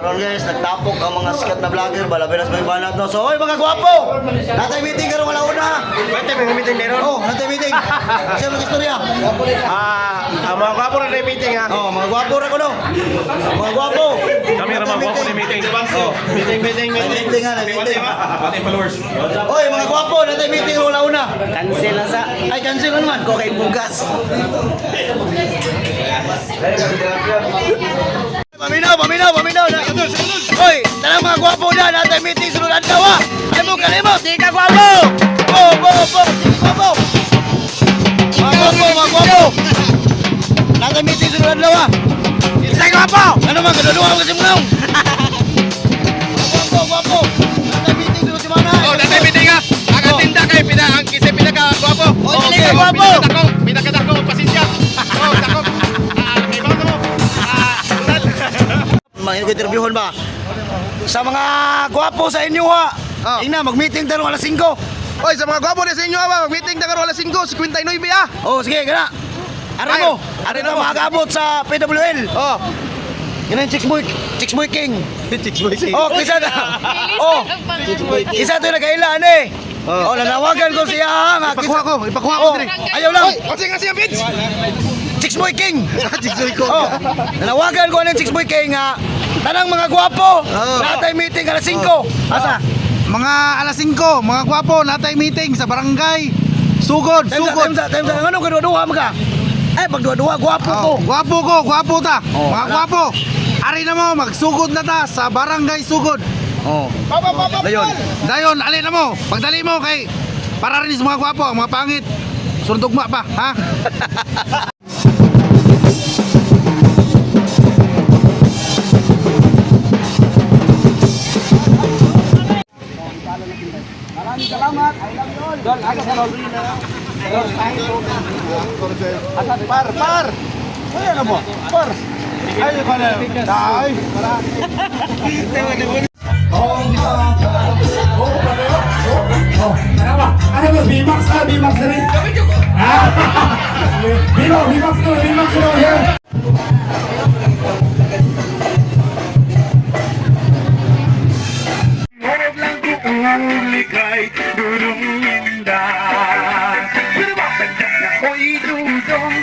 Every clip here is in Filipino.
Karon guys, nagtapok ang mga sikat na vlogger, balabilas may banat no. So, oy mga gwapo. Natay meeting karon wala una. Pwede may meeting din ron? Oh, natay meeting. Kasi mga istorya. Ang mga gwapo na meeting ha? Oh, mga gwapo ra ko no. Mga gwapo. Kami naman gwapo na meeting. Oh, meeting. Meeting nga, meeting. Pati followers. Oy, mga gwapo, natay meeting wala una. Cancel lang sa... Ay, cancel na naman. Ko kay Bugas. Paminaw na. Oy, tanang mga gwapo na, natay meeting sunod adlaw ha. Ay mo kalimot, di ka gwapo. Bo, di ka gwapo. Mga gwapo. Natay meeting sunod adlaw ha. Isa gwapo! Ano man, kaduluha mo kasi mo nang. Gwapo. Natay meeting sunod si Mana. Oh, natay meeting ha. Ang tinda kay ang kisay pinaka-gwapo. Okay, gwapo. Pinaka-dako, pasensya. Oh, dako. May mga mo. Mga interviewon ba? Sa mga gwapo sa inyo ha. Ina, mag-meeting tarong alas 5. Oy, sa mga gwapo na sa inyo ba? Mag-meeting na karon alas 5, 59 ah. Oh, sige, gana. Ari mo makakabot sa PWL. Oh. Yan ang Chicks Boy King. Chicks boy. Oh, kisa na. Oh, kisa to nagkailan eh. Oh, nanawagan ko siya nga. Ipakuha ko dire. Ayaw lang. Kasi nga siya bitch. Chicks Boy King. Chicks boy ko. Oh, nanawagan ko ng Chicks Boy King nga. Tanang mga gwapo. Natay meeting alas 5. Asa? Mga alas 5, mga gwapo, natay meeting sa barangay. Sugod. Time sa. Ano kadua-dua mga? Eh, pag dua-dua, gwapo ko. Gwapo ta. Oh, Mga gwapo. Ari na mo, magsugod na ta sa barangay Sugod. Oh. Dayon, alin na mo. Pagdali mo kay para rin sa mga gwapo, ang mga pangit. Sundugma pa, ha? Maraming salamat. I love you all. Dol, aga sa Rolina. Dol, thank you. Asan par. Ay, ano mo? Par. Ay, pala. Ay, para. Ano ba? B-Max na rin. B-Max na rin. Huwag lang ko ang likay, dudong indah. Pero bakit na ako'y dudong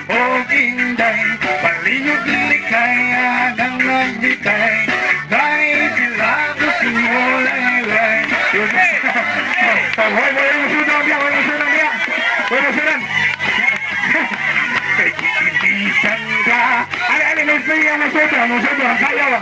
o inday? Palingog likay, agang nagdikay. Dahil sila ko simulay-lay. Hoy, walang sunod yan. Kay kikitisan ka. Alin, mas may yan, mas sobra, kaya ba?